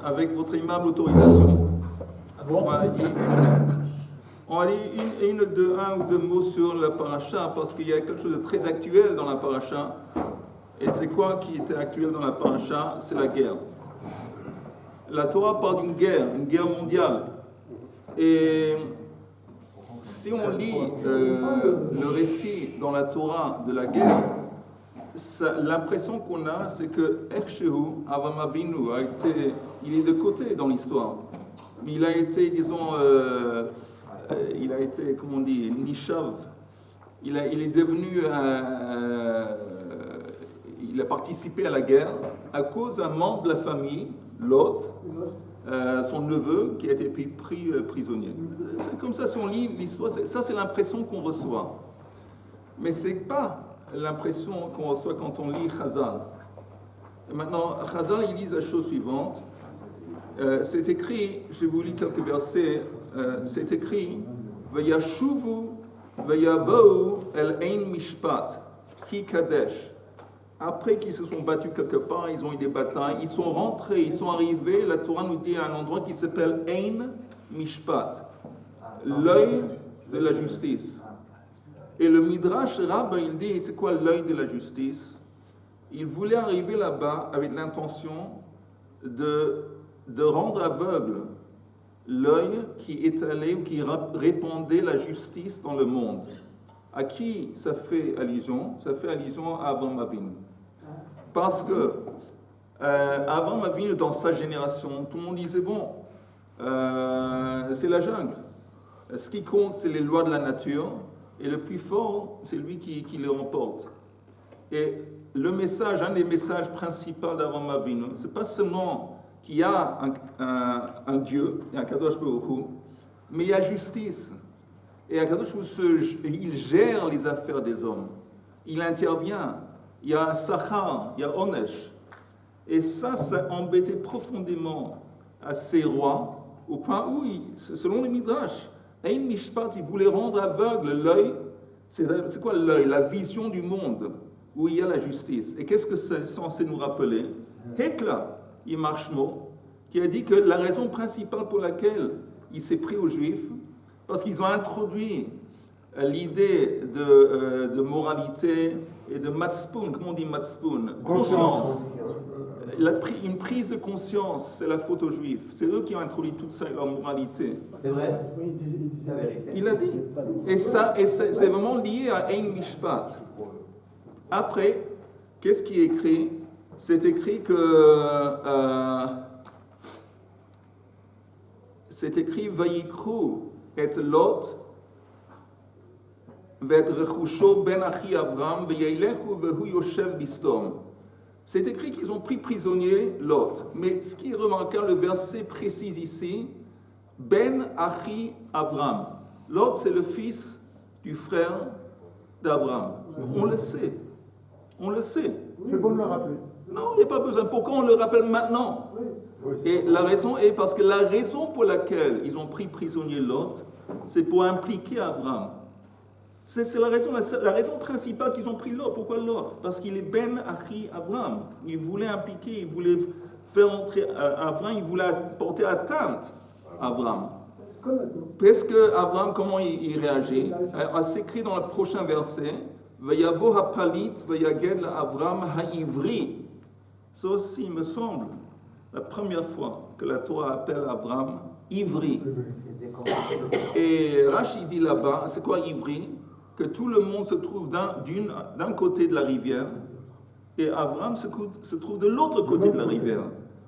avec votre aimable autorisation, Ah bon? on va dire un ou deux mots sur la paracha, parce qu'il y a quelque chose de très actuel dans la paracha. Et c'est quoi qui était actuel dans la paracha? C'est la guerre. La Torah parle d'une guerre mondiale. Et si on lit le récit dans la Torah de la guerre, l'impression qu'on a, c'est que Erchehu, Avraham Avinu, il est de côté dans l'histoire. Mais il a été, disons, comment on dit, Nishav. Il est devenu, il a participé à la guerre à cause d'un membre de la famille, Lot, son neveu, qui a été pris prisonnier. C'est comme ça, si on lit l'histoire, ça c'est l'impression qu'on reçoit. Mais ce n'est pas l'impression qu'on reçoit quand on lit Chazal. Et maintenant, Chazal, il lit la chose suivante. C'est écrit, je vous lis quelques versets, c'est écrit « Vayashuvu vayabau el ein mishpat, ki kadesh » Après qu'ils se sont battus quelque part, ils ont eu des batailles, ils sont rentrés, ils sont arrivés, la Torah nous dit à un endroit qui s'appelle Ein Mishpat, l'œil de la justice. Et le Midrash Rabbah, il dit, c'est quoi l'œil de la justice? Il voulait arriver là-bas avec l'intention de rendre aveugle l'œil qui étalait ou qui répandait la justice dans le monde. À qui ça fait allusion? Ça fait allusion à Avraham Avinu. Parce que Avraham Avinu, dans sa génération, tout le monde disait, bon, c'est la jungle. Ce qui compte, c'est les lois de la nature, et le plus fort, c'est lui qui les remporte. Et le message, un des messages principaux d'Avraham Avinu, c'est pas seulement qu'il y a un Dieu, il y a un Kadosh Baruch Hu, mais il y a justice. Et Akadosh il gère les affaires des hommes. Il intervient. Il y a Sachar, il y a Onesh. Et ça embêtait profondément à ces rois, au point où, selon le Midrash, Ein Mishpat, il voulait rendre aveugle l'œil. C'est quoi l'œil? La vision du monde, où il y a la justice. Et qu'est-ce que c'est censé nous rappeler? Hekla, Yimarshmo, qui a dit que la raison principale pour laquelle il s'est pris aux Juifs, parce qu'ils ont introduit l'idée de moralité et de matzpoun. Comment on dit matzpoun? Conscience. Une prise de conscience, c'est la faute aux Juifs. C'est eux qui ont introduit tout ça et leur moralité. C'est vrai? Oui, il dit la vérité. Il a dit. Et c'est vraiment lié à Ein Mishpat. Après, qu'est-ce qui est écrit? C'est écrit que... c'est écrit « Vayikru » et Lot, v'et rechusho ben achi Avram, v'yeilechu v'hu yoshev bistom. C'est écrit qu'ils ont pris prisonnier Lot. Mais ce qui est remarquable, le verset précise ici, ben achi Avram. Lot, c'est le fils du frère d'Avram. On le sait. On le sait. C'est bon de le rappeler. Non, il n'y a pas besoin. Pourquoi on le rappelle maintenant? Et la raison est parce que la raison pour laquelle ils ont pris prisonnier Lot, c'est pour impliquer Avram. C'est la raison principale qu'ils ont pris Lot. Pourquoi Lot? Parce qu'il est Ben Achi Avram. Ils voulaient impliquer, ils voulaient faire entrer Avram, ils voulaient porter atteinte à Avram. Parce que Avram, comment il réagit? C'est écrit dans le prochain verset, Vayavo hapalit vayaged Avram haivri. Ça aussi, il me semble, la première fois que la Torah appelle Avram ivri. Et Rashi dit là-bas, c'est quoi ivri? Que tout le monde se trouve d'un côté de la rivière et Avram se trouve de l'autre côté de la rivière.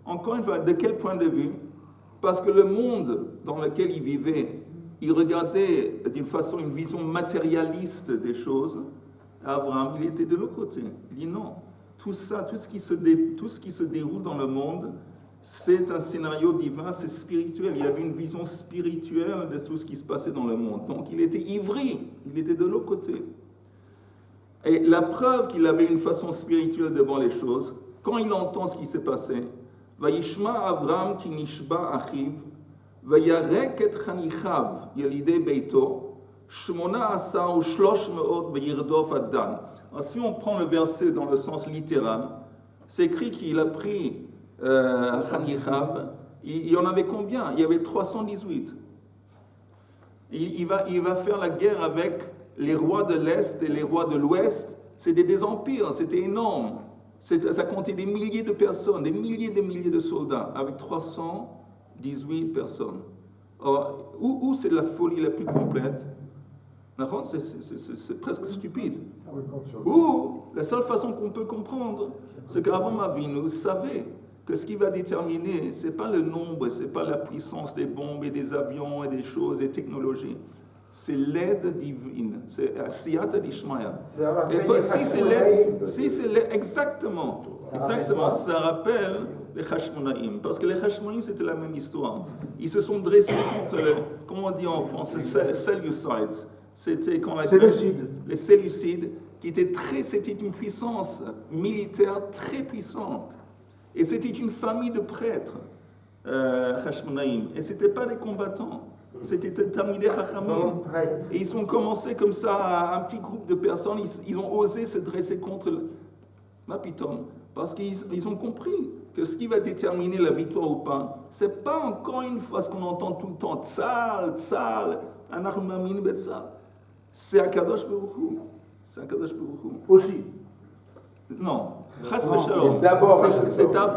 Encore une fois, de quel point de vue? Parce que le monde dans lequel il vivait, il regardait d'une façon, une vision matérialiste des choses. Avram, il était de l'autre côté. Il dit non. Tout ça, tout ce qui se déroule dans le monde, c'est un scénario divin, c'est spirituel. Il avait une vision spirituelle de tout ce qui se passait dans le monde. Donc il était ivri, il était de l'autre côté. Et la preuve qu'il avait une façon spirituelle devant les choses, quand il entend ce qui s'est passé, Vayishma Avram ki nishba achiv, vayarek et chanichav yalidei beito, shmona asar ou shlosh meot vayirdof addan. Si on prend le verset dans le sens littéral, c'est écrit qu'il a pris Chanichav Il y en avait combien? Il y avait 318. Il va faire la guerre avec les rois de l'Est et les rois de l'Ouest. C'était des empires, c'était énorme. Ça comptait des milliers de personnes, des milliers de soldats, avec 318 personnes. Alors, où c'est la folie la plus complète? C'est presque stupide. Ou, la seule façon qu'on peut comprendre, c'est qu'Avraham Avinu savait que ce qui va déterminer, ce n'est pas le nombre, ce n'est pas la puissance des bombes et des avions et des choses, des technologies. C'est l'aide divine, c'est Asiyata d'Ishmaïa. Et si c'est l'aide, exactement, ça rappelle les Hashmonaïm, parce que les Hashmonaïm c'était la même histoire. Ils se sont dressés contre, comment on dit en français, Seleucides. C'était quand les Séleucides, c'était une puissance militaire très puissante. Et c'était une famille de prêtres, Hashmonaïm. Et ce n'étaient pas des combattants. C'était Talmidei Chachamim. Et ils ont commencé comme ça, un petit groupe de personnes, ils ont osé se dresser contre Mapiton. Parce qu'ils ont compris que ce qui va déterminer la victoire ou pas, ce n'est pas encore une fois ce qu'on entend tout le temps, Tzal, Anachnu Ma'aminin Betzal. C'est Akadosh Baruch Hu. C'est Akadosh Baruch Hu. Aussi. Non. Chas v'shalom.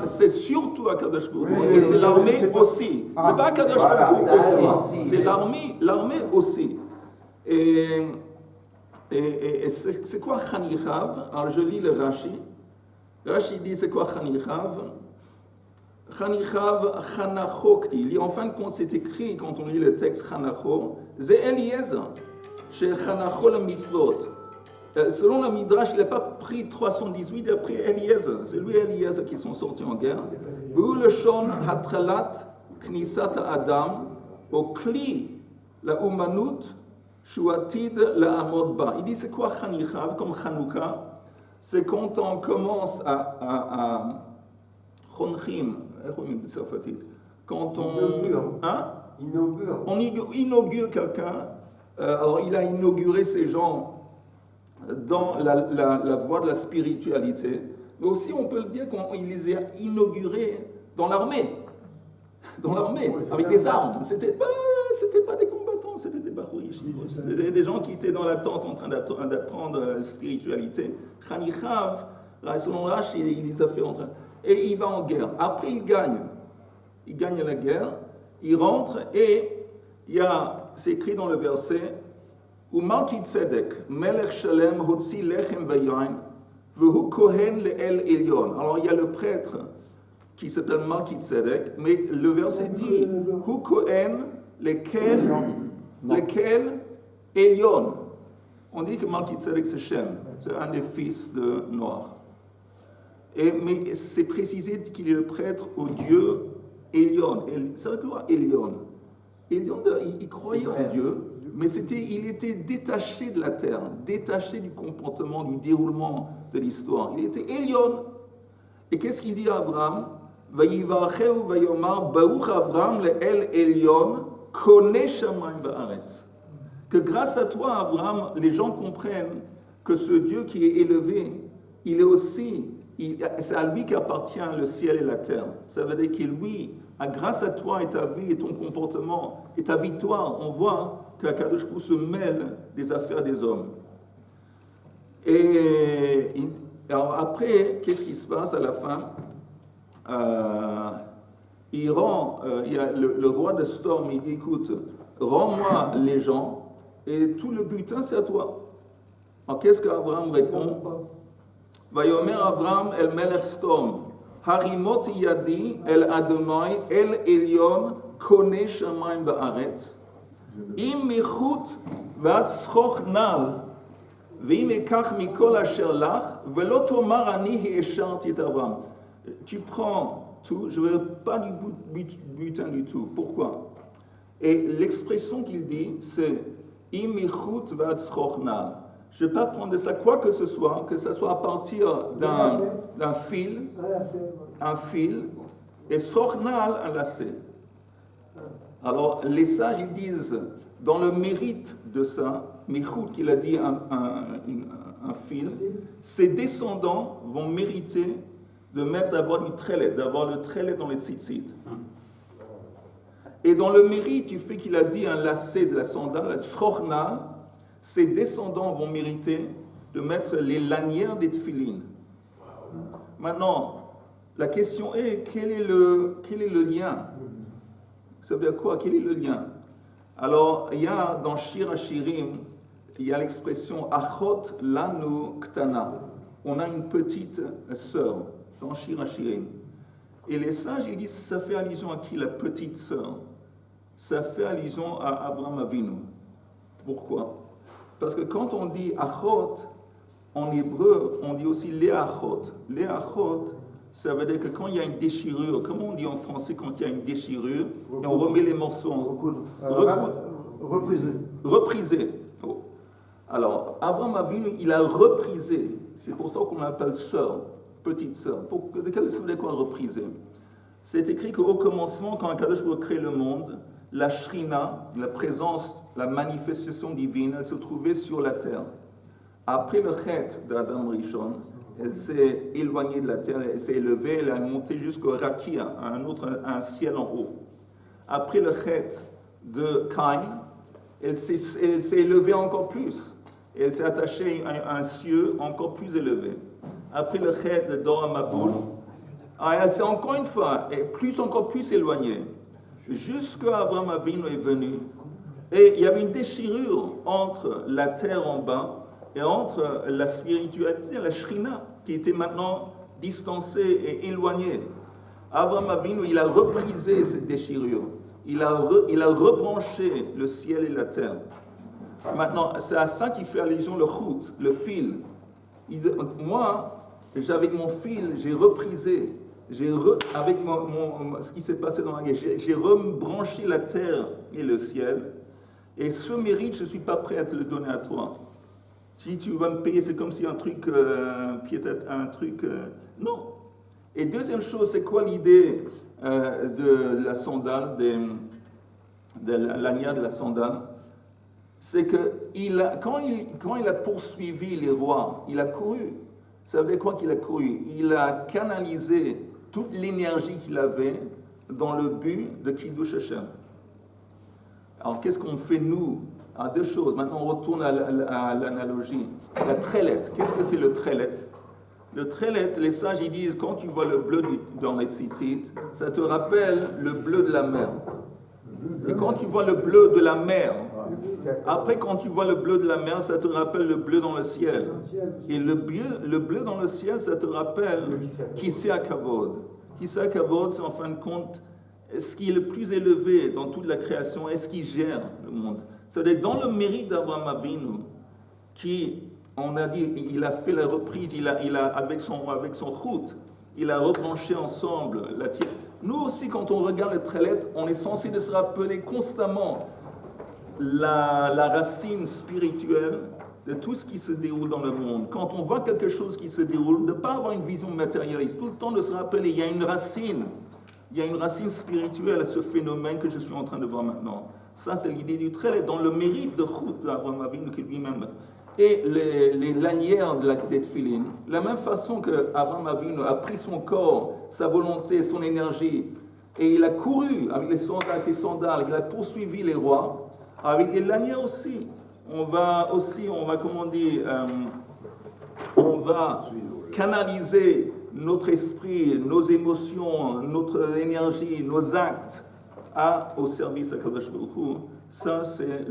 C'est surtout Akadosh Baruch Hu. Oui, et c'est l'armée aussi. C'est pas Akadosh Baruch Hu aussi. C'est l'armée aussi. Et c'est quoi Chanichav? Alors je lis le Rashi. Rashi dit c'est quoi Chanichav? Chanichav Chanachokti. Il dit en fin de compte, c'est écrit quand on lit le texte Chanacho. C'est Eliezer. Chez Chanacho le mitzvot. Selon le Midrash, il n'a pas pris 318, il a pris Eliezer. C'est lui et Eliezer qui sont sortis en guerre. Vu le shon hatralat knisat adam au kli la umanut shuatid la amodba. Il dit c'est quoi Chanichav comme Chanouka? C'est quand on commence à Chonchim, quand on inaugure quelqu'un. Alors il a inauguré ces gens dans la voie de la spiritualité, mais aussi on peut le dire qu'il les a inaugurés dans l'armée, avec des armes. C'était pas des combattants, c'était des bachourish. C'était des gens qui étaient dans la tente en train d'apprendre la spiritualité. Chanichav, selon Rashi, il les a fait entrer. Et il va en guerre. Après, il gagne la guerre, il rentre et c'est écrit dans le verset Ou Malki Tzedek, Melech Shalem, Hotzi Lechem Vayain, Vehu Kohen Le'el Elyon. Alors il y a le prêtre qui s'appelle Malki Tzedek, mais le verset dit Hu Kohen lequel Elyon. On dit que Malki Tzedek c'est Shem, c'est un des fils de Noach. Mais c'est précisé qu'il est le prêtre au Dieu Elyon. Ça veut dire quoi Elyon? Elyon, il croyait en Dieu, mais il était détaché de la terre, détaché du comportement, du déroulement de l'histoire. Il était Elyon. Et qu'est-ce qu'il dit à Abraham? Vayivarcheu vayomar baruch Avraham le'el Elyon koneh shamayim va'aretz. Que grâce à toi, Abraham, les gens comprennent que ce Dieu qui est élevé, il est aussi, c'est à lui qu'appartient le ciel et la terre. Ça veut dire que lui, grâce à toi et ta vie et ton comportement et ta victoire, on voit qu'Akadosh Baruch Hu se mêle des affaires des hommes. Et alors après, qu'est-ce qui se passe à la fin? Il y a le roi de Storm, il dit, écoute, rends-moi les gens et tout le butin c'est à toi. Alors qu'est-ce qu'Abraham répond? Vayomer Abraham el melech Storm. Harimot yadi el Adonai el Elyon koneh shamayim va'aretz. Im michut v'ad tzchoch nal v'im ekach mikol asher lach v'lo tomar ani ha'esharti et Abraham. Tu prends tout, je ne veux pas du butin du tout. Pourquoi? Et l'expression qu'il dit, c'est im michut v'ad tzchoch nal. Je ne vais pas prendre de ça quoi que ce soit à partir d'un fil, et sornal un lacet. Alors, les sages, ils disent, dans le mérite de ça, Michoud, qu'il a dit un fil, ses descendants vont mériter d'avoir du trelet, d'avoir le trelet dans les tzitzit. Et dans le mérite du fait qu'il a dit un lacet de la sandale, la tzrochnan, ses descendants vont mériter de mettre les lanières des tefilines. Maintenant, la question est, quel est le lien? Ça veut dire quoi? Quel est le lien? Alors, il y a dans Shir HaShirim, il y a l'expression Achot lanu ktana. On a une petite sœur dans Shir HaShirim. Et les sages, ils disent, ça fait allusion à qui, la petite sœur? Ça fait allusion à Avraham Avinu. Pourquoi? Parce que quand on dit Achot, en hébreu, on dit aussi les Achot. Les Achot, ça veut dire que quand il y a une déchirure, comment on dit en français quand il y a une déchirure, et on remet les morceaux en... Repriser. Oh. Alors, Avraham Avinu, il a reprisé. C'est pour ça qu'on l'appelle sœur, petite sœur. Ça veut dire quoi repriser? C'est écrit qu'au commencement, quand Akadosh Baruch Hu crée le monde, la Shrina, la présence, la manifestation divine, elle se trouvait sur la terre. Après le chet d'Adam Rishon, elle s'est éloignée de la terre, elle s'est élevée, elle est montée jusqu'au Rakia, un ciel en haut. Après le chet de Caïn, elle s'est élevée encore plus. Et elle s'est attachée à un cieux encore plus élevé. Après le chet de Dora Maboul, elle s'est encore une fois, et encore plus éloignée. Jusqu'à Avraham Avinu est venu. Et il y avait une déchirure entre la terre en bas et entre la spiritualité, la Shrina, qui était maintenant distancée et éloignée. Avraham Avinu, il a reprisé cette déchirure. Il a rebranché le ciel et la terre. Maintenant, c'est à ça qu'il fait allusion le chut, le fil. Moi, avec mon fil, j'ai reprisé. Avec ce qui s'est passé dans la guerre, j'ai rebranché la terre et le ciel. Et ce mérite, je ne suis pas prêt à te le donner à toi. Si tu vas me payer, c'est comme si un truc, non. Et deuxième chose, c'est quoi l'idée de la sandale, de la lanière de la sandale? C'est que quand il a poursuivi les rois, il a couru. Ça veut dire quoi qu'il a couru? Il a canalisé toute l'énergie qu'il avait dans le but de Kiddush Hashem. Alors qu'est-ce qu'on fait nous? Alors, deux choses. Maintenant on retourne à l'analogie. La trélette. Qu'est-ce que c'est le trélette? Le trélette, les sages ils disent, quand tu vois le bleu dans les tzitzit, ça te rappelle le bleu de la mer. Et quand tu vois le bleu de la mer, après quand tu vois le bleu de la mer, ça te rappelle le bleu dans le ciel. Et le bleu dans le ciel, ça te rappelle Kisei HaKavod. Kisei HaKavod, c'est en fin de compte ce qui est le plus élevé dans toute la création, est ce qui gère le monde. C'est-à-dire dans le mérite d'Avraham Avinu, qui, on a dit, il a fait la reprise, il a avec son chut, il a rebranché ensemble la tienne. Nous aussi, quand on regarde le Trélet, on est censé de se rappeler constamment la racine spirituelle de tout ce qui se déroule dans le monde. Quand on voit quelque chose qui se déroule, de ne pas avoir une vision matérialiste, tout le temps de se rappeler, il y a une racine spirituelle à ce phénomène que je suis en train de voir maintenant. Ça, c'est l'idée du Trélet, dans le mérite de Chut d'Avraham Avinu qui lui-même. Et les lanières des tefilines, de la même façon qu'Avraham Avinu a pris son corps, sa volonté, son énergie, et il a couru avec ses sandales, il a poursuivi les rois, avec les lanières aussi. On va canaliser notre esprit, nos émotions, notre énergie, nos actes au service à Kadosh Baruch Hu. Ça, c'est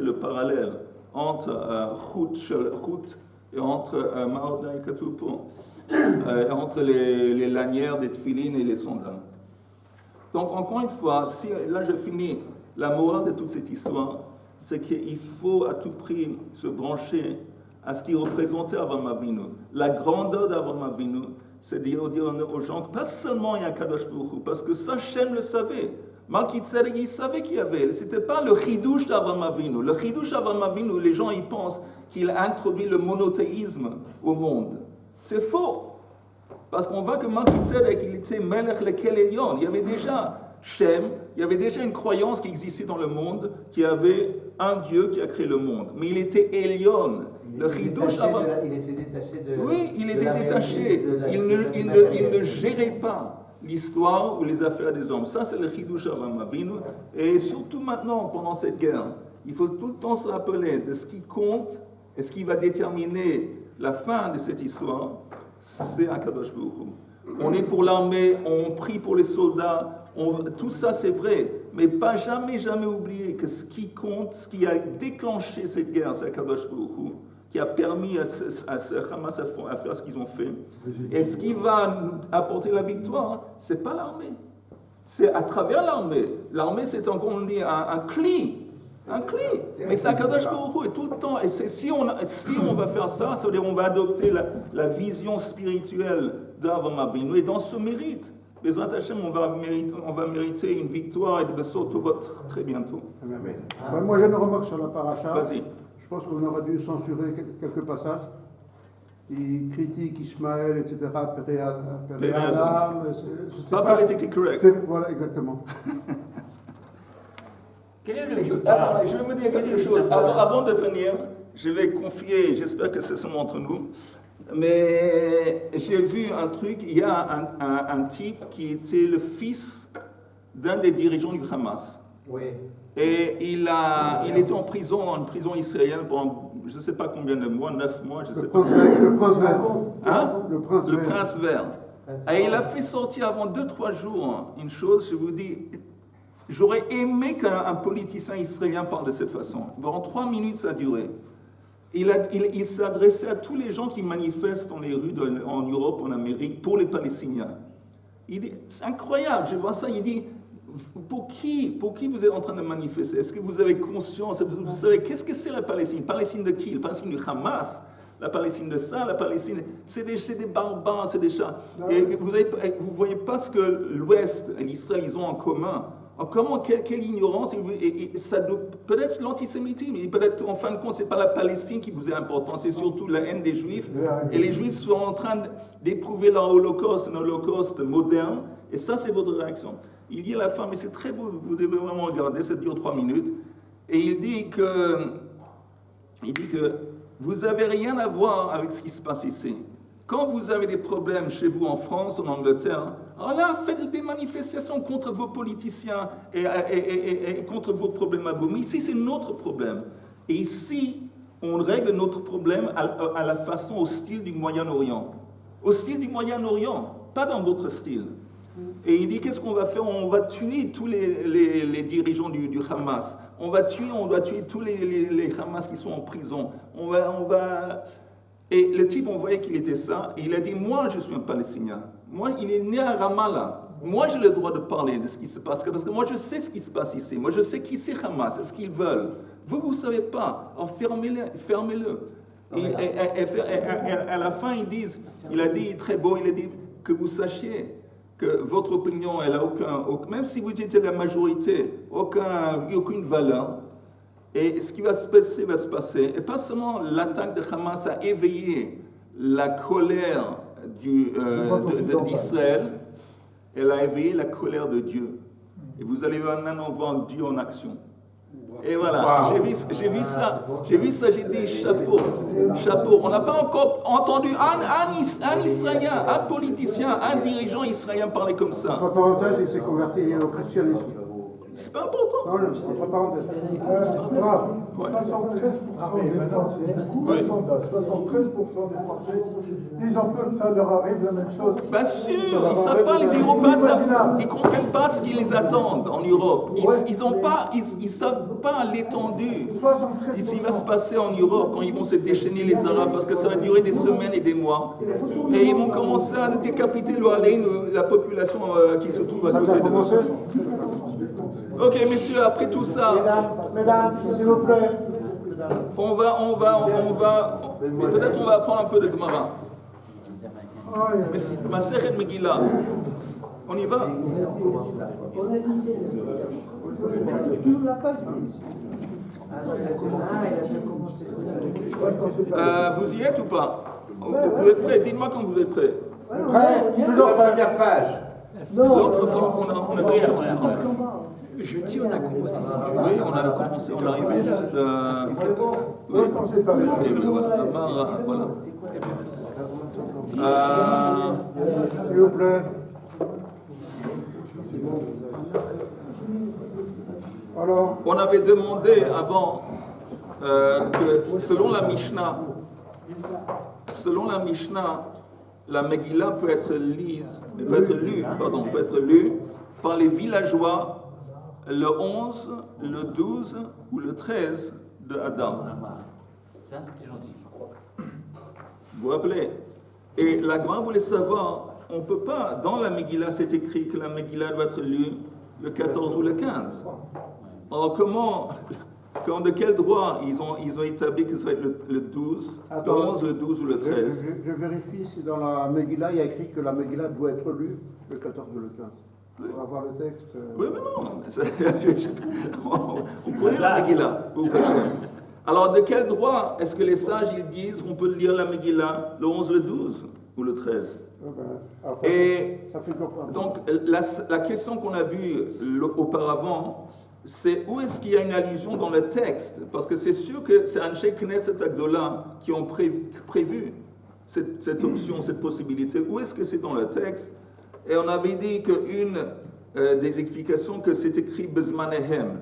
le parallèle entre Chut et entre Ma'odai Katupo, entre les lanières des tefilines et les sandales. Donc, encore une fois, là je finis, la morale de toute cette histoire, c'est qu'il faut à tout prix se brancher à ce qui représentait Avraham Avinu. La grandeur d'Avraham Avinu, c'est dire aux gens que pas seulement il y a Kadosh Baruch Hu, parce que ça, Shem le savait. Malki Tzedek, il savait qu'il y avait. Ce n'était pas le chidouche d'Avraham Avinu. Le chidouche d'Avraham Avinu, les gens ils pensent qu'il a introduit le monothéisme au monde. C'est faux. Parce qu'on voit que Malki Tzedek, il était Melech lekel Elyon. Il y avait déjà Shem, il y avait déjà une croyance qui existait dans le monde, qu'il y avait un Dieu qui a créé le monde. Mais il était Elyon. Le chidouche il était détaché de... Oui, il était détaché. Il ne gérait pas. l'histoire ou les affaires des hommes. Ça, c'est le Chidush Avraham Avinu. Et surtout maintenant, pendant cette guerre, il faut tout le temps se rappeler de ce qui compte et ce qui va déterminer la fin de cette histoire, c'est Akadosh Baruch Hu. On est pour l'armée, on prie pour les soldats, tout ça c'est vrai, mais pas jamais oublier que ce qui compte, ce qui a déclenché cette guerre, c'est Akadosh Baruch Hu, qui a permis à ce Hamas à faire ce qu'ils ont fait. Et ce qui va nous apporter la victoire, c'est pas l'armée. C'est à travers l'armée. L'armée, c'est encore on dit un cli. Un cli. Mais c'est Akadosh Baruch Hu, et tout le temps. Et si on va faire ça, ça veut dire qu'on va adopter la vision spirituelle d'Avraham Avinu. Et dans ce mérite, Bezrat Hashem, on va mériter une victoire et de Bessot très bientôt. Amen. Moi, j'ai une remarque sur la paracha. Vas-y. Je pense qu'on aurait dû censurer quelques passages. Il critique Ishmaël, etc. Péréadam. Pas politically correct. Voilà, exactement. Quel est le Attends, je vais vous dire quelque chose. Avant de venir, je vais confier, j'espère que c'est seulement entre nous, mais j'ai vu un truc, il y a un type qui était le fils d'un des dirigeants du Hamas. Oui. Et il était en prison, dans une prison israélienne pendant je ne sais pas combien de mois, 9 mois, je ne sais pas. Le prince vert. Hein? Le prince vert. Et il a fait sortir avant 2-3 jours une chose, je vous dis, j'aurais aimé qu'un politicien israélien parle de cette façon. Pendant 3 minutes, ça a duré. Il s'est adressé à tous les gens qui manifestent dans les rues en Europe, en Amérique, pour les Palestiniens. Il dit, c'est incroyable, je vois ça, il dit, pour qui vous êtes en train de manifester? Est-ce que vous avez conscience, vous savez, qu'est-ce que c'est la Palestine? Palestine de qui? La Palestine du Hamas? La Palestine de ça? La Palestine... C'est des barbares, c'est des chats. Et vous ne voyez pas ce que l'Ouest et l'Israël, ils ont en commun. Comment, quelle ignorance, et ça peut-être l'antisémitisme, peut-être en fin de compte, ce n'est pas la Palestine qui vous est importante, c'est surtout la haine des Juifs. Et les Juifs sont en train d'éprouver leur holocauste, un holocauste moderne, et ça, c'est votre réaction. Il dit à la fin, mais c'est très beau, vous devez vraiment regarder, ça dure 3 minutes, et il dit que vous n'avez rien à voir avec ce qui se passe ici. Quand vous avez des problèmes chez vous en France, en Angleterre, alors là, faites des manifestations contre vos politiciens et contre vos problèmes à vous. Mais ici, c'est notre problème. Et ici, on règle notre problème à la façon, au style du Moyen-Orient. Au style du Moyen-Orient, pas dans votre style. Et il dit, qu'est-ce qu'on va faire? On va tuer tous les dirigeants du Hamas. On doit tuer tous les Hamas qui sont en prison. On va... Et le type, on voyait qu'il était ça, et il a dit, moi, je suis un Palestinien. Moi, il est né à Ramallah. Moi, j'ai le droit de parler de ce qui se passe, parce que moi, je sais ce qui se passe ici. Moi, je sais qui c'est Hamas, ce qu'ils veulent. Vous ne savez pas. Alors, fermez-le. Et à la fin, il a dit, très beau, il a dit, que vous sachiez que votre opinion, elle n'a même si vous étiez la majorité, aucune valeur. Et ce qui va se passer. Et pas seulement l'attaque de Hamas a éveillé la colère d'Israël, elle a éveillé la colère de Dieu. Et vous allez maintenant voir Dieu en action. Et voilà, j'ai vu ça, j'ai dit chapeau. On n'a pas encore entendu un Israélien, un politicien, un dirigeant israélien parler comme ça. Entre parenthèses, il s'est converti au christianisme. C'est pas important. Non, entre parenthèses. C'est pas important. 73% des Français, beaucoup de sondages, 73% des Français, ils en peuvent que ça leur arrive la même chose. Bien sûr, ils ne savent pas, les Européens ils ne comprennent pas ce qui les attend en Europe. Ils ne savent pas l'étendue. Ici, il va se passer en Europe quand ils vont se déchaîner les Arabes, parce que ça va durer des semaines et des mois. Et ils vont commencer à décapiter la population qui se trouve à côté d'eux. Ok, messieurs, après tout ça, Mesdames, s'il vous plaît. on va, peut-être on va apprendre un peu de Gemara. Mais Masechet Megillah, on y va? On a dit toujours la page. Vous y êtes ou pas? Vous êtes prêts? Dites-moi quand vous êtes prêts. Prêt? Toujours la première page. L'autre fois, on a pris ça ensemble. Jeudi, on a commencé ici. Oui, on a commencé, on est arrivé juste... oui, voilà. S'il vous plaît. Alors, On avait demandé avant que selon la Mishnah, la Megillah peut être lue par les villageois le 11, le 12 ou le 13 de Adam. Ça, c'est gentil. Vous vous rappelez? Et la Gemara voulait savoir, on ne peut pas, dans la Megillah, c'est écrit que la Megillah doit être lue le 14 ou le 15. Alors de quel droit ils ont établi que ça va être le 12, le 11, le 12 ou le 13? je vérifie si dans la Megillah, il y a écrit que la Megillah doit être lue le 14 ou le 15. Oui. On va voir le texte. Oui, mais non. On connaît la Megillah, pour Hachem. Alors, de quel droit est-ce que les sages ils disent on peut lire la Megillah le 11, le 12 ou le 13? Et ça fait comprendre. donc, la question qu'on a vue auparavant, c'est où est-ce qu'il y a une allusion dans le texte? Parce que c'est sûr que c'est Anshe Knesset Agdola qui ont prévu cette option, cette possibilité. Où est-ce que c'est dans le texte? Et on avait dit qu'une des explications, que c'est écrit Bezmanehem.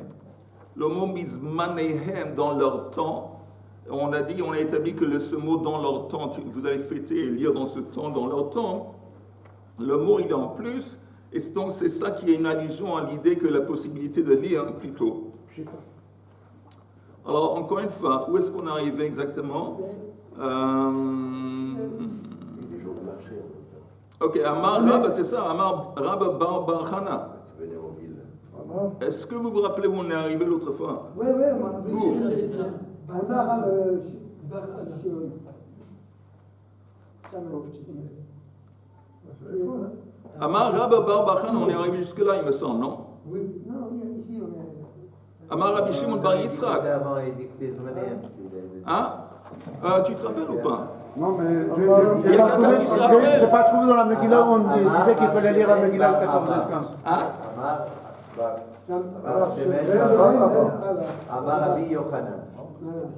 Le mot Bezmanehem, dans leur temps, on a établi que ce mot dans leur temps, vous allez fêter et lire dans ce temps, dans leur temps, le mot il est en plus, et donc c'est ça qui est une allusion à l'idée que la possibilité de lire plus tôt. Alors encore une fois, où est-ce qu'on est arrivé exactement? Ok, Amar Rab, c'est ça, Amar Rab Bar Bar Chana. Est-ce que vous vous rappelez où on est arrivé l'autre fois? Oui, on m'a appris. Où? Amar Rab Bar Bar Chana, on est arrivé jusque-là, il me semble, non? Oui, non, ici on est. Amar Rabbi Shimon Bar Yitzhak. Hein? Tu te rappelles ou pas? Non, mais Il y a quelqu'un qui se rappelle. je n'ai pas trouvé dans la Megillah où on disait qu'il fallait lire la Megillah le 14 et le 15. Hein? Amar Rabbi Yochanan.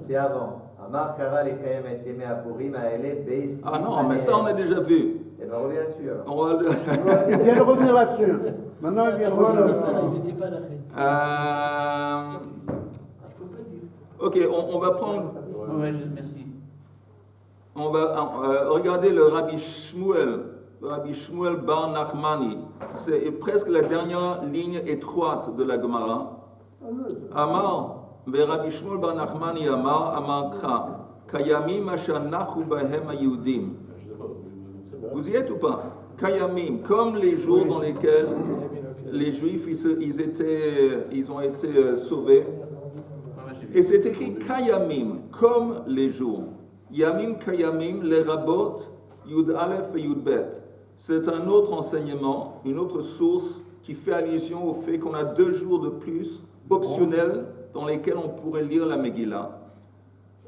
C'est avant. Amar Kara les Kayem et Yemé Apurim Aele Beis. Ah non, mais ça on a déjà vu. Et bien, reviens dessus alors. On va le... Il vient de revenir là-dessus. Maintenant, il vient de revenir. Il n'était pas là. Ok, on va prendre... Ouais, merci. On va regarder le Rabbi Shmuel Bar Nachmani. C'est presque la dernière ligne étroite de la Gemara. Amar, Rabbi Shmuel Bar Nachmani Amar, Amar Kra, Kayamim Ashanachu Bahem Ayudim. Vous y êtes ou pas? Kayamim, comme les jours dans lesquels les Juifs ils ont été sauvés. Et c'est écrit Kayamim, comme les jours. Yamim Kayamim, les rabot, Yud Aleph et Yud Bet. C'est un autre enseignement, une autre source qui fait allusion au fait qu'on a 2 jours de plus optionnels dans lesquels on pourrait lire la Megillah.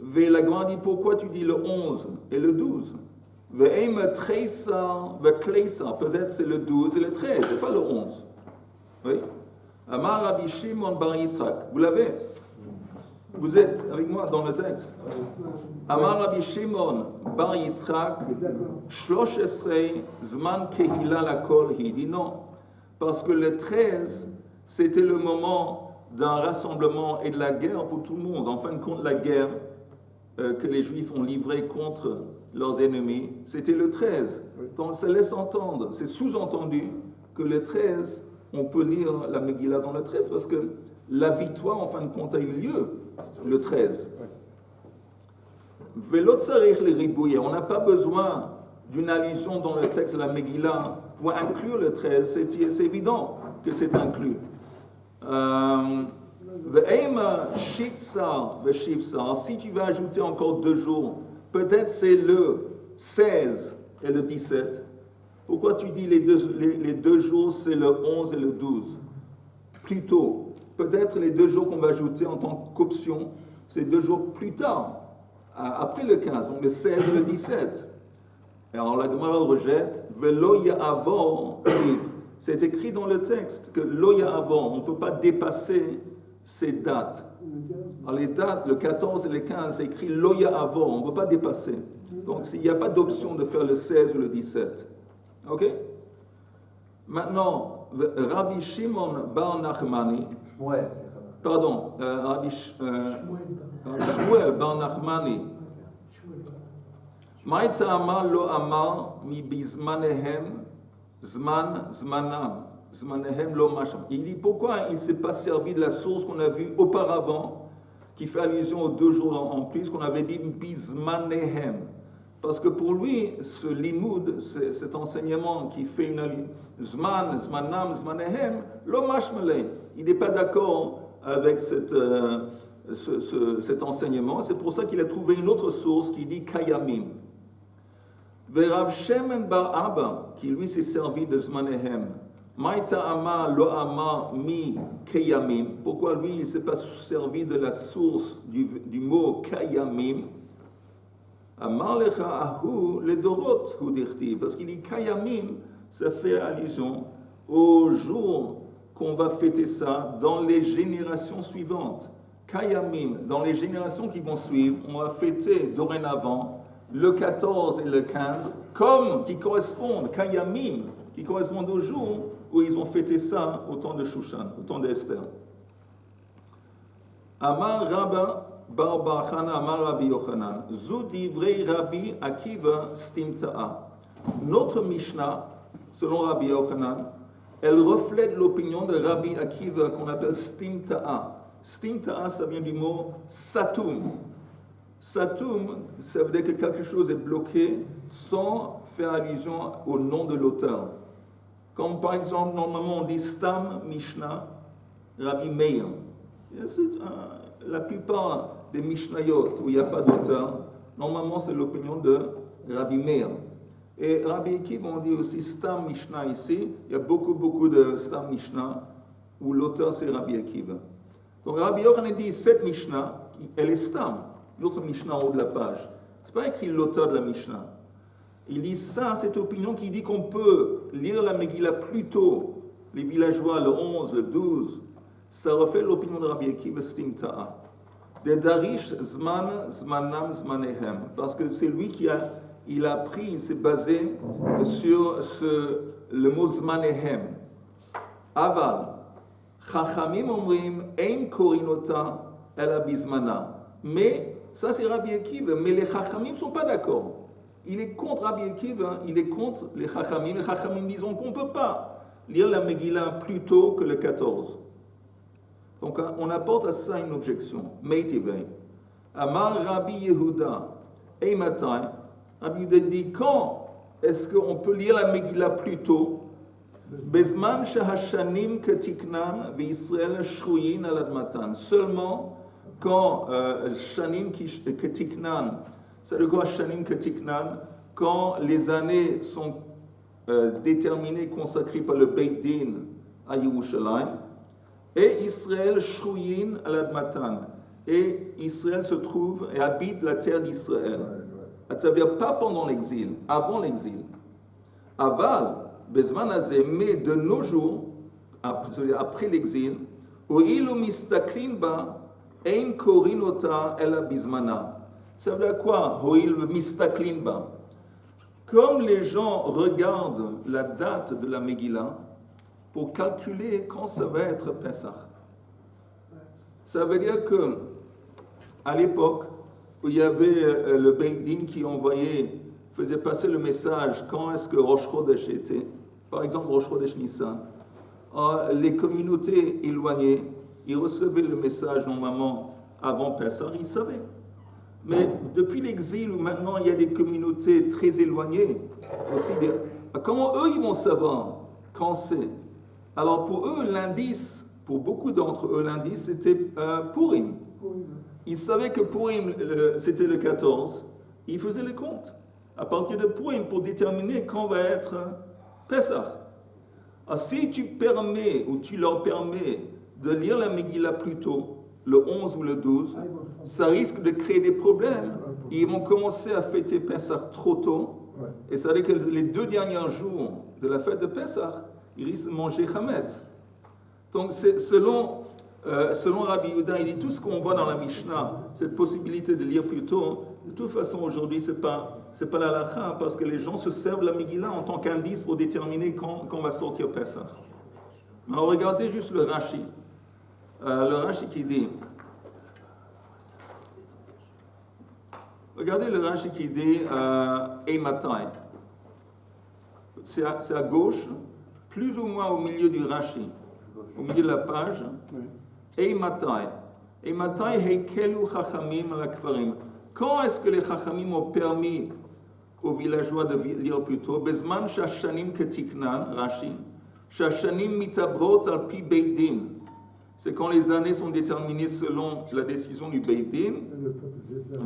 La Gemara dit pourquoi tu dis le 11 et le 12? Peut-être c'est le 12 et le 13, c'est pas le 11. Oui. Amar Rabbi Shimon Bar Yitzhak. Vous l'avez? Vous êtes avec moi dans le texte. Amar Rabbi Shimon Bar Yitzhak, Shlosh Esrei Zman Kehila Lakol. Il dit non, parce que le 13, c'était le moment d'un rassemblement et de la guerre pour tout le monde. En fin de compte, la guerre que les Juifs ont livrée contre leurs ennemis, c'était le 13. Donc ça laisse entendre, c'est sous-entendu que le 13, on peut lire la Megillah dans le 13, parce que la victoire, en fin de compte, a eu lieu le 13. On n'a pas besoin d'une allusion dans le texte de la Megillah pour inclure le 13, c'est évident que c'est inclus. Si tu veux ajouter encore 2 jours, peut-être c'est le 16 et le 17. Pourquoi tu dis les deux jours, c'est le 11 et le 12? Plutôt, peut-être les 2 jours qu'on va ajouter en tant qu'option, c'est 2 jours plus tard, après le 15, donc le 16 et le 17. Et alors la Gemara rejette, Velo Ya'avor, c'est écrit dans le texte que Lo Ya'avor, on ne peut pas dépasser ces dates. Alors les dates, le 14 et le 15, c'est écrit Lo Ya'avor, on ne peut pas dépasser. Donc il n'y a pas d'option de faire le 16 ou le 17. Ok? Maintenant, Rabbi Shimon bar Nachmani, Shmuel, pardon, Shmuel bar Nachmani, Maïta Amar lo Amar mi bizmanehem zman zmanam. Zmanehem lo masham. Il dit pourquoi il ne s'est pas servi de la source qu'on a vue auparavant, qui fait allusion aux 2 jours en plus, qu'on avait dit bizmanehem. Parce que pour lui, ce limoud, cet enseignement qui fait une allusion, zman, zmanam, zmanehem, lo mashmele. Il n'est pas d'accord avec cet enseignement. C'est pour ça qu'il a trouvé une autre source qui dit kayamim. Verav Shemen bar Abba, qui lui s'est servi de zmanehem. Maïta ama lo ama mi kayamim. Pourquoi lui il ne s'est pas servi de la source du mot kayamim? Amar lecha ahu le dorot hu dirti. Parce qu'il dit kayamim, ça fait allusion au jour qu'on va fêter ça dans les générations suivantes. Kayamim, dans les générations qui vont suivre, on va fêter dorénavant le 14 et le 15 comme qui correspondent, kayamim, qui correspondent au jour où ils ont fêté ça au temps de Shushan, au temps d'Esther. Amar Rabba bar bar Chana Amar Rabbi Yochanan, Zu divrei Rabbi Akiva stimta'a. Notre Mishnah, selon Rabbi Yochanan, elle reflète l'opinion de Rabbi Akiva qu'on appelle stimta'a. Stimta'a, ça vient du mot satum. Satum, ça veut dire que quelque chose est bloqué sans faire allusion au nom de l'auteur. Comme par exemple, normalement on dit Stam Mishnah, Rabbi Meir. La plupart des Mishnayot où il n'y a pas d'auteur, normalement c'est l'opinion de Rabbi Meir. Et Rabbi Akiva, on dit aussi Stam Mishnah ici. Il y a beaucoup de Stam Mishnah où l'auteur c'est Rabbi Akiva. Donc Rabbi Yochanan dit cette Mishnah, elle est Stam. L'autre Mishnah en haut de la page. Ce n'est pas écrit l'auteur de la Mishnah. Il dit ça, cette opinion qui dit qu'on peut lire la Megillah plus tôt, les villageois, le 11, le 12, ça reflète l'opinion de Rabbi Akiva Stimta'a. De Darish Zman, Zmanam, Zmanehem. Parce que c'est lui qui a pris, il s'est basé sur le mot Zmanehem. Aval, Chachamim omrim, Ein korinota, ela bizmana. Mais, ça c'est Rabbi Akiva, mais les Chachamim ne sont pas d'accord. Il est contre Rabbi Akiva, il est contre les Chachamim. Les Chachamim disent qu'on ne peut pas lire la Megillah plus tôt que le 14. Donc on apporte à ça une objection. Meitibay. Amar Rabbi Yehuda. Eimatai. Rabbi Yehuda dit quand est-ce qu'on peut lire la Megillah plus tôt? Bezman shahashanim ketiknan ve'Israël shruyin al admatan. Seulement quand shanim ketiknan. C'est le quoi shanim ketiknan, quand les années sont déterminées, consacrées par le Beit Din à Yerushalayim, et Israël shruyin al admatan, et Israël se trouve et habite la terre d'Israël. Ça veut dire pas pendant l'exil, avant l'exil. Aval, bezman azeh, mais de nos jours, après l'exil, ou ilu mistaklin ba, ein korinota ela bizmana. Ça veut dire quoi? Comme les gens regardent la date de la Megillah pour calculer quand ça va être Pesach. Ça veut dire que à l'époque où il y avait le Beit Din qui faisait passer le message quand est-ce que Rosh Chodesh était, par exemple Rosh Chodesh Nissan, les communautés éloignées, ils recevaient le message normalement avant Pesach, ils savaient. Mais depuis l'exil où maintenant il y a des communautés très éloignées, aussi comment eux ils vont savoir quand c'est? Alors pour eux l'indice, pour beaucoup d'entre eux l'indice c'était Purim. Ils savaient que Purim c'était le 14, ils faisaient le compte à partir de Purim pour déterminer quand va être Pesach. Alors si tu permets ou tu leur permets de lire la Megillah plus tôt, le 11 ou le 12, ça risque de créer des problèmes. Ils vont commencer à fêter Pesach trop tôt. Et ça veut dire que les 2 derniers jours de la fête de Pesach, ils risquent de manger Chametz. Donc, selon Rabbi Yehuda, il dit tout ce qu'on voit dans la Mishnah, cette possibilité de lire plus tôt, de toute façon, aujourd'hui, c'est pas la halakha, parce que les gens se servent la Megillah en tant qu'indice pour déterminer quand va sortir Pesach. Alors regardez juste le Rashi. Le Rashi qui dit... Regardez le Rashi qui dit Eimatai. C'est à gauche, plus ou moins au milieu du Rashi, au milieu de la page. Eimatai. Eimatai heikelu chachamim al akfarim. Quand est-ce que les chachamim ont permis aux villageois de lire plus tôt? Bezman shashanim ketiknan, Rashi. Shashanim mitabrot al pi beidin. C'est quand les années sont déterminées selon la décision du beidin.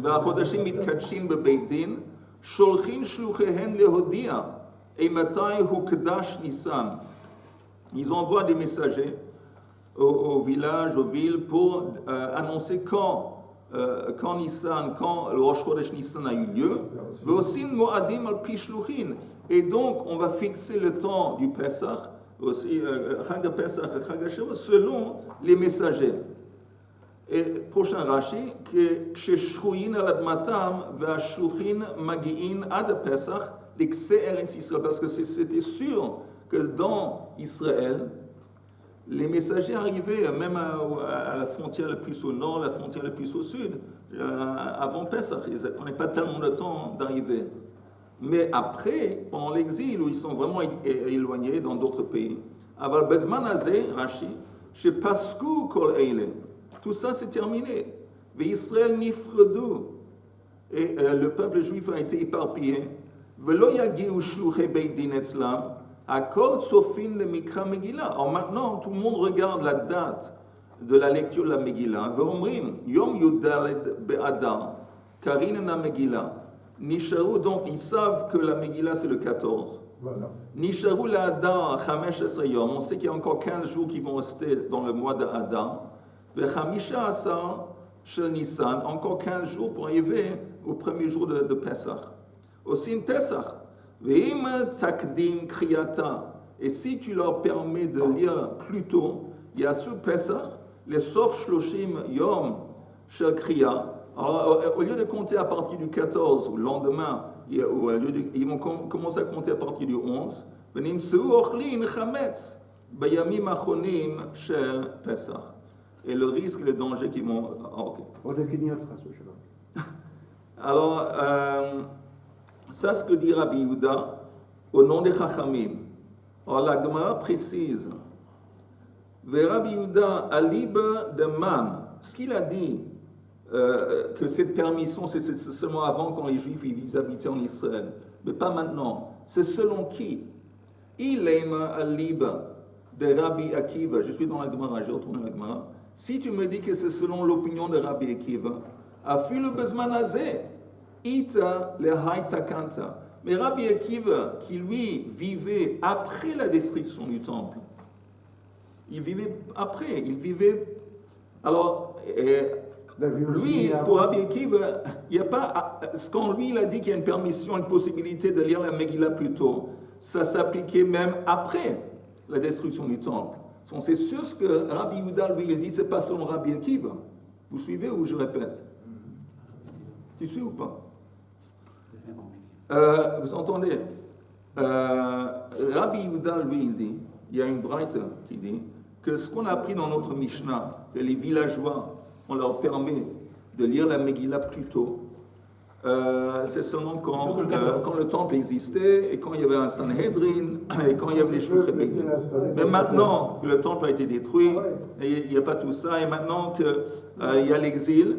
והחודשים מתקדשים בבית דין, שולחים שלוחיהם להודיע, מתי הוקדש ניסן. Ils envoient des messagers au village, aux villes, pour annoncer quand Nissan, quand le Rosh Chodesh Nissan a eu lieu. Ve'osin mo'adim al pi shluchin. Et donc, on va fixer le temps du Pesach, aussi Chag Pesach et Chag HaShavuot, selon les messagers. Et prochain Rashi, que chez Shrouyin al-Admatam, ve'ashluchin magi'in ad Pesach, l'excès Eretz Israël, parce que c'était sûr que dans Israël, les messagers arrivaient même à la frontière la plus au nord, la frontière la plus au sud, avant Pesach. Ils ne prenaient pas tellement de temps d'arriver. Mais après, pendant l'exil, où ils sont vraiment éloignés dans d'autres pays, aval bezman hazeh, Rashi, chez Pasku kol eile. Tout ça, c'est terminé. Israël nifredu. Et le peuple juif a été éparpillé. Velo yagiu shluchei beit din etzlam. Akol sofin le mikra Megillah. Alors maintenant, tout le monde regarde la date de la lecture de la Megillah. Ve'omrim, yom yudaled be'adar, karinena Megillah. Nisharu, donc ils savent que la Megillah c'est le 14. Voilà. Nisharu la Adar, chamesh esra yom. On sait qu'il y a encore 15 jours qui vont rester dans le mois de Adar. Ve'chamisha asar shel Nissan, encore 15 jours pour arriver au premier jour de Pesach. Aussi une Pesach. Ve'im takdim kriyata. Et si tu leur permets de lire plus tôt, yasu Pesach, les sof shloshim yom shel kriya. Alors, au lieu de compter à partir du 14 ou le lendemain, ils vont commencer à compter à partir du 11. Venim seu ochlin chametz bayamim achonim shel Pesach. Et le risque et le danger qui vont... Alors, ça c'est ce que dit Rabbi Yehuda au nom des Chachamim. Alors la Gemara précise, Rabbi Yehuda alib de man, ce qu'il a dit, que cette permission c'est seulement avant quand les Juifs ils habitaient en Israël, mais pas maintenant. C'est selon qui? Il aime alib de Rabbi Akiva. Je suis dans la Gemara, j'ai retourné la Gemara. Si tu me dis que c'est selon l'opinion de Rabbi Akiva, afilu bezman hazeh, ita lehaita kanta. Mais Rabbi Akiva, qui lui vivait après la destruction du temple, il vivait après, il vivait. Alors, lui, pour Rabbi Akiva, il n'y a pas. Quand lui il a dit qu'il y a une permission, une possibilité de lire la Megillah plus tôt, ça s'appliquait même après la destruction du temple. C'est sûr ce que Rabbi Yehuda, lui, il dit, c'est pas selon Rabbi Akiva. Vous suivez ou je répète? Tu suis ou pas? Vous entendez? Rabbi Yehuda, lui, il dit, il y a une braïta qui dit que ce qu'on a appris dans notre Mishnah, que les villageois, on leur permet de lire la Megillah plus tôt, c'est seulement quand le temple existait et quand il y avait un Sanhedrin et quand il y avait les Shluchei Beit Din. Mais maintenant que le temple a été détruit et il n'y a pas tout ça, et maintenant qu'il y a l'exil,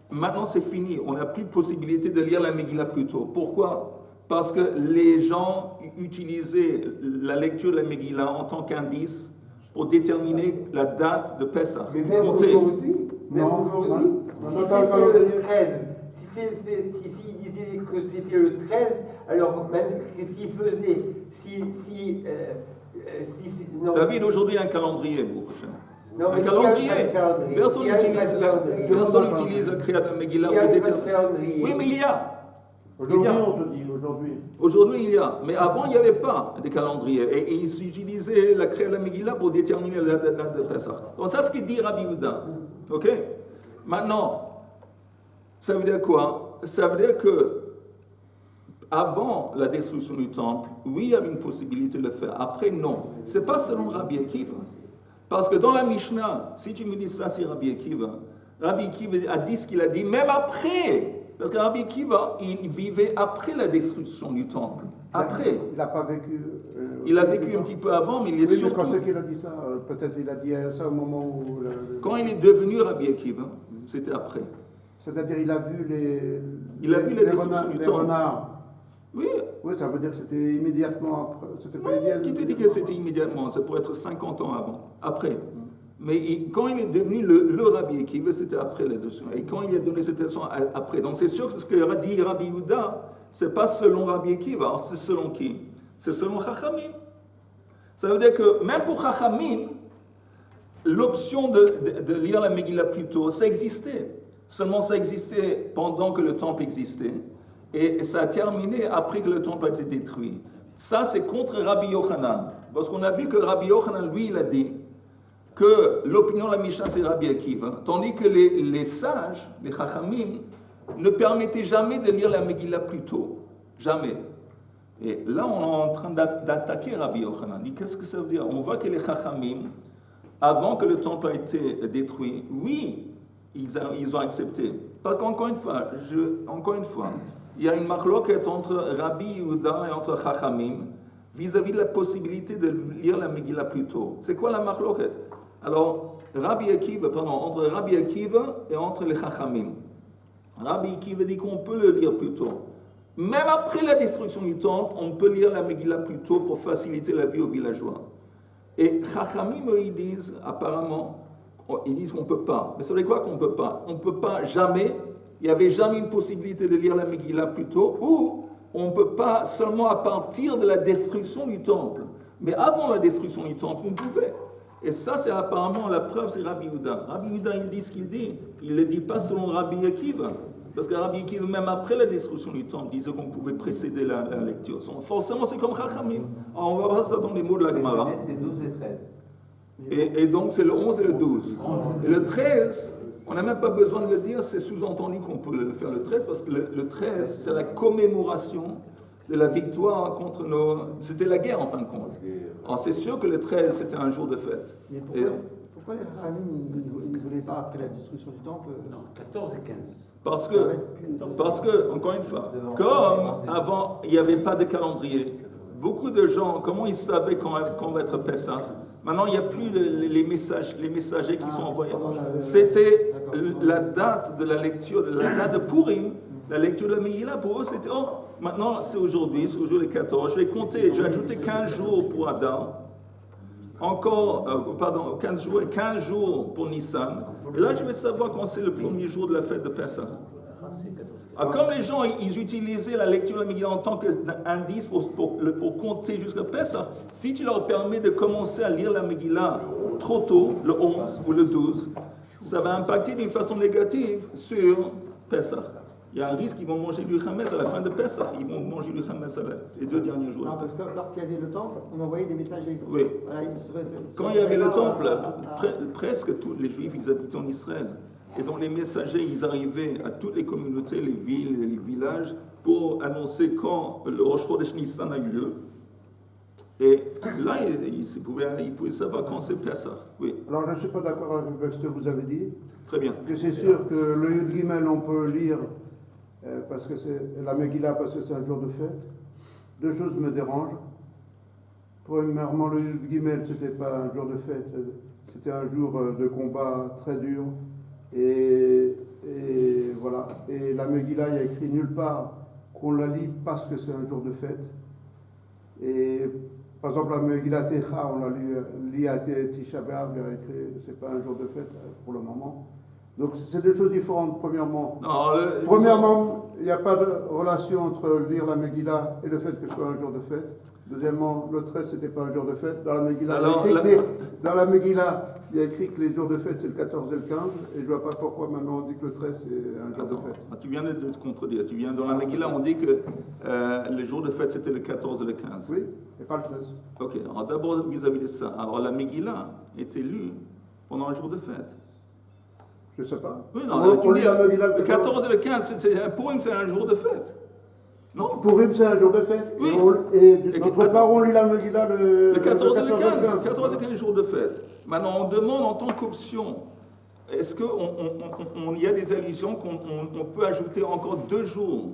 maintenant c'est fini. On n'a plus de possibilité de lire la Megillah plus tôt. Pourquoi? Parce que les gens utilisaient la lecture de la Megillah en tant qu'indice pour déterminer la date de Pesach. Mais même aujourd'hui, si c'était le 13, s'il disait que c'était le 13, alors même s'il faisait, David, aujourd'hui, un calendrier, non, un calendrier. Personne n'utilise le Kriyat HaMegillah pour déterminer. Oui, mais il y a. Aujourd'hui, on te dit, aujourd'hui. Aujourd'hui, il y a. Mais avant, il n'y avait pas de calendrier. Et ils utilisaient la Kriyat HaMegillah pour déterminer la date de Pesach. Donc, ça, c'est ce qu'il dit Rabbi Yehuda. OK? Maintenant, ça veut dire quoi? Ça veut dire que avant la destruction du temple, oui, il y avait une possibilité de le faire. Après, non. Ce n'est pas selon Rabbi Akiva. Parce que dans la Mishnah, si tu me dis ça, c'est Rabbi Akiva a dit ce qu'il a dit, même après. Parce que Rabbi Akiva, il vivait après la destruction du temple. Après. Il n'a pas vécu. Il a vécu un petit peu avant, mais il est oui, surtout. Quand c'est qu'il a dit ça, peut-être il a dit ça au moment où. Quand il est devenu Rabbi Akiva, c'était après. C'est-à-dire il a vu les. Il a vu la destruction du temple. Renards. Oui. Oui, ça veut dire que c'était immédiatement après. C'était pas immédiat. Qui te dit que c'était immédiatement? Ça pourrait être 50 ans avant, après. Mais quand il est devenu le Rabbi Akiva, c'était après la destruction. Et quand il a donné cette leçon, après. Donc c'est sûr que ce que dit Rabbi Yehuda, c'est pas selon Rabbi Akiva. Alors c'est selon qui? C'est selon Chachamim. Ça veut dire que même pour Chachamim, l'option de lire la Megillah plus tôt, ça existait. Seulement ça existait pendant que le temple existait. Et ça a terminé après que le temple a été détruit. Ça, c'est contre Rabbi Yochanan. Parce qu'on a vu que Rabbi Yochanan, lui, il a dit que l'opinion de la Mishnah, c'est Rabbi Akiva. Tandis que les sages, les Chachamim, ne permettaient jamais de lire la Megillah plus tôt. Jamais. Et là, on est en train d'attaquer Rabbi Yochanan. Il dit, qu'est-ce que ça veut dire? On voit que les Chachamim, avant que le temple ait été détruit, oui, ils ont accepté. Parce qu'encore une fois, il y a une marloquette entre Rabbi Yehuda et entre Chachamim vis-à-vis de la possibilité de lire la Megillah plus tôt. C'est quoi la marloquette? Alors, entre Rabbi Akiva et entre les Chachamim. Rabbi Akiva dit qu'on peut le lire plus tôt. Même après la destruction du temple, on peut lire la Megillah plus tôt pour faciliter la vie aux villageois. Et Chachamim, ils disent, apparemment, ils disent qu'on ne peut pas. Mais c'est quoi qu'on ne peut pas? On ne peut pas jamais. Il n'y avait jamais une possibilité de lire la Megillah plus tôt, ou on ne peut pas seulement à partir de la destruction du temple. Mais avant la destruction du temple, on pouvait. Et ça, c'est apparemment la preuve, c'est Rabbi Yehuda. Rabbi Yehuda, il dit ce qu'il dit. Il ne le dit pas selon Rabbi Akiva. Parce que Rabbi Akiva, même après la destruction du temple, disait qu'on pouvait précéder la lecture. Forcément, c'est comme Chachamim. Alors, on va voir ça dans les mots de la Gemara. C'est 12 et 13. Et donc, c'est le 11 et le 12. Et le 13... On n'a même pas besoin de le dire, c'est sous-entendu qu'on peut le faire le 13, parce que le 13, c'est la commémoration de la victoire contre nos... C'était la guerre, en fin de compte. Alors, c'est sûr que le 13, c'était un jour de fête. Mais pourquoi les Chachamim, ils ne voulaient pas, après la destruction du temple? Non, 14 et 15. Parce que, encore une fois, comme avant, il n'y avait pas de calendrier, beaucoup de gens, comment ils savaient quand va être Pessah? Maintenant, il n'y a plus les messagers qui sont envoyés. C'était la date de la lecture, la date de Purim, la lecture de la Megillah. Pour eux, c'était, maintenant, c'est aujourd'hui le 14. Je vais compter, je vais ajouter 15 jours pour Adar. Encore, 15 jours pour Nissan. Et là, je vais savoir quand c'est le premier jour de la fête de Pessah. Alors, comme les gens, ils utilisaient la lecture de la Megillah en tant qu'indice pour compter jusqu'à Pessah, si tu leur permets de commencer à lire la Megillah trop tôt, le 11 ou le 12, ça va impacter d'une façon négative sur Pessah. Il y a un risque qu'ils vont manger du Hametz à la fin de Pessah. Ils vont manger du Hametz les 2 derniers jours. Non, parce que lorsqu'il y avait le temple, on envoyait des messagers. Oui. Voilà, quand il y avait le temple, presque tous les Juifs, ils habitaient en Israël. Et donc les messagers, ils arrivaient à toutes les communautés, les villes, les villages, pour annoncer quand le Rosh Chodesh Nissan a eu lieu. Et là, ils pouvaient savoir quand c'est Pessah. Oui. Alors je ne suis pas d'accord avec ce que vous avez dit. Très bien. Que c'est sûr que le Yud Gimel, on peut lire parce que c'est la Megillah, parce que c'est un jour de fête. 2 choses me dérangent. Premièrement, le Yud Gimel, ce n'était pas un jour de fête, c'était un jour de combat très dur. Et voilà. Et la Megillah, il y a écrit nulle part qu'on la lit parce que c'est un jour de fête. Et par exemple, la Megillah Techa, on l'a lu à Tisha B'Av, il y a écrit, c'est pas un jour de fête pour le moment. Donc c'est 2 choses différentes, premièrement. Premièrement, il n'y a pas de relation entre lire la Megillah et le fait que ce soit un jour de fête. Deuxièmement, le 13, c'était pas un jour de fête. Dans la Megillah, il y a écrit que les jours de fête, c'est le 14 et le 15. Et je ne vois pas pourquoi maintenant on dit que le 13, c'est un jour de fête. Tu viens de te contredire. Dans la Megillah, on dit que les jours de fête, c'était le 14 et le 15. Oui, et pas le 13. Ok, alors d'abord, vis-à-vis de ça. Alors la Megillah était lue pendant un jour de fête. Je ne sais pas. Oui, non, le 14 et le 15, pour une, c'est un jour de fête. Non. Purim, c'est un jour de fête. Oui. Et notre part, on lit la Megillah Le 14 et le 15. 15. 14 et 15 jours de fête. Maintenant, on demande en tant qu'option, est-ce qu'il y a des allusions qu'on peut ajouter encore 2 jours?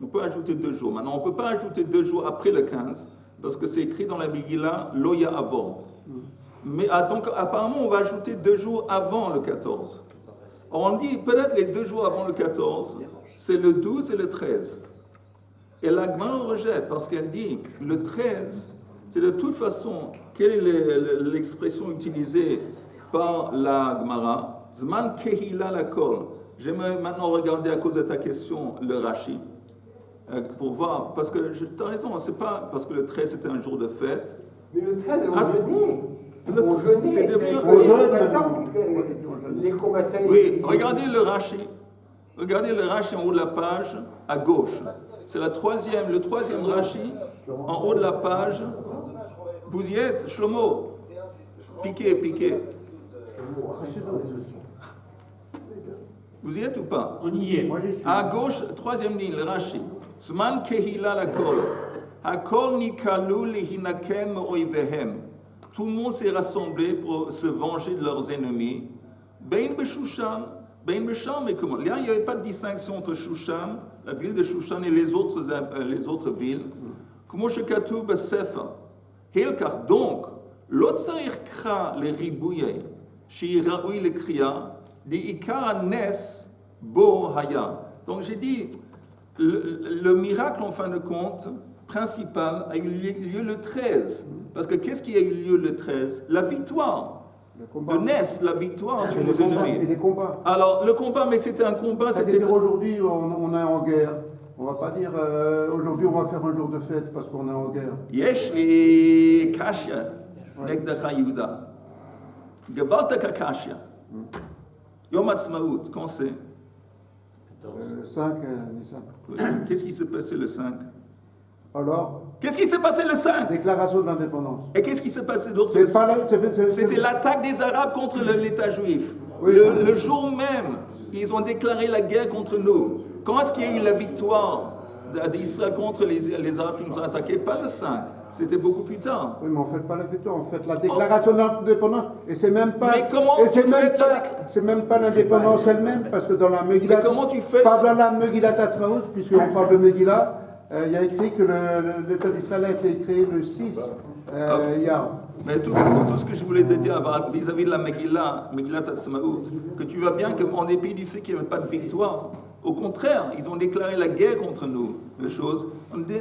On peut ajouter 2 jours. Maintenant, on ne peut pas ajouter 2 jours après le 15, parce que c'est écrit dans la Megillah, Loya avant. Mais donc, apparemment, on va ajouter 2 jours avant le 14. On dit peut-être les 2 jours avant le 14, c'est le 12 et le 13. Et la Gemara rejette parce qu'elle dit le 13, c'est de toute façon, quelle est l'expression utilisée par la Gemara? Zman kehila lakol. J'aimerais maintenant regarder à cause de ta question le Rashi pour voir, parce que tu as raison, c'est pas parce que le 13 c'était un jour de fête. Mais le 13, on Le- jeûnait. c'est devenu- Les combattants. Oui, regardez le Rashi. Regardez le Rashi en haut de la page, à gauche. C'est le troisième Rashi, en haut de la page. Vous y êtes, Shlomo? Piqué. Vous y êtes ou pas? On y est. À gauche, troisième ligne, le Rashi. Zman kehila lakol. Hakol nikalu lehinakem oivehem. Tout le monde s'est rassemblé pour se venger de leurs ennemis. Bein beshushan, bein besham, mais comment? Là, il n'y avait pas de distinction entre Shushan, la ville de Shushan, et les autres villes. Comment shekatu besefer. Helkar, donc, l'otsair kra le ribouye, shiraoui le kriya, de ikar nes bo haya. Donc j'ai dit, le miracle en fin de compte, principal, a eu lieu le 13. Parce que qu'est-ce qui a eu lieu le 13? La victoire. Le nes, la victoire sur nos ennemis. Et les combats. Alors, le combat, mais c'était un combat, C'est-à-dire aujourd'hui, on est en guerre. On ne va pas dire aujourd'hui on va faire un jour de fête parce qu'on est en guerre. Yesh et Kashia, Nekdacha Yehuda. Gevalta Kakashia. Yom Ha'atzmaut, quand c'est? 5, Nissan. Oui. Qu'est-ce qui s'est passé le 5? Alors, Qu'est-ce qui s'est passé le 5? déclaration de l'indépendance. Et qu'est-ce qui s'est passé d'autre? C'est pas là, C'était l'attaque des Arabes contre l'État juif. Oui. Le jour même, ils ont déclaré la guerre contre nous. Quand est-ce qu'il y a eu la victoire d'Israël contre les Arabes qui nous ont attaqués? Pas le 5, c'était beaucoup plus tard. Oui, mais on ne fait pas la victoire, on fait la déclaration de l'indépendance. Et c'est même pas. Mais comment et c'est tu même fais pas, c'est même pas l'indépendance elle-même, parce que dans la Megillah. Mais comment tu fais- Pas dans la Megillah Tatzmaut, puisqu'on parle de Megillah, il y a écrit que l'État d'Israël a été créé le 6 Iyar. Mais de toute façon, tout ce que je voulais te dire vis-à-vis de la Megillah Tatzmaut, que tu vois bien qu'en dépit du fait qu'il n'y avait pas de victoire, au contraire, ils ont déclaré la guerre contre nous,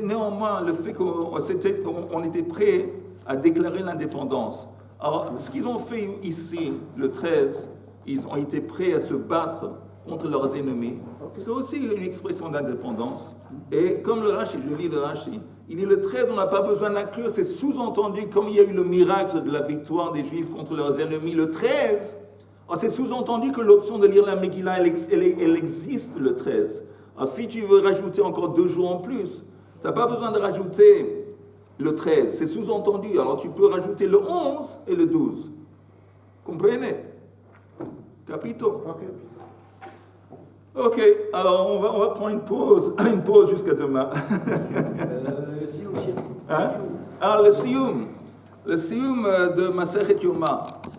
néanmoins, le fait qu'on était prêt à déclarer l'indépendance. Alors, ce qu'ils ont fait ici, le 13, ils ont été prêts à se battre contre leurs ennemis. C'est aussi une expression d'indépendance. Et comme le Rashi, je lis le Rashi, il dit le 13, on n'a pas besoin d'inclure, c'est sous-entendu, comme il y a eu le miracle de la victoire des Juifs contre leurs ennemis, le 13, c'est sous-entendu que l'option de lire la Megillah, elle existe le 13. Alors si tu veux rajouter encore 2 jours en plus, tu n'as pas besoin de rajouter le 13, c'est sous-entendu. Alors tu peux rajouter le 11 et le 12. Comprenez? Capito? Ok, alors on va prendre une pause jusqu'à demain. Hein? Alors le Siyum de Masechet Yoma.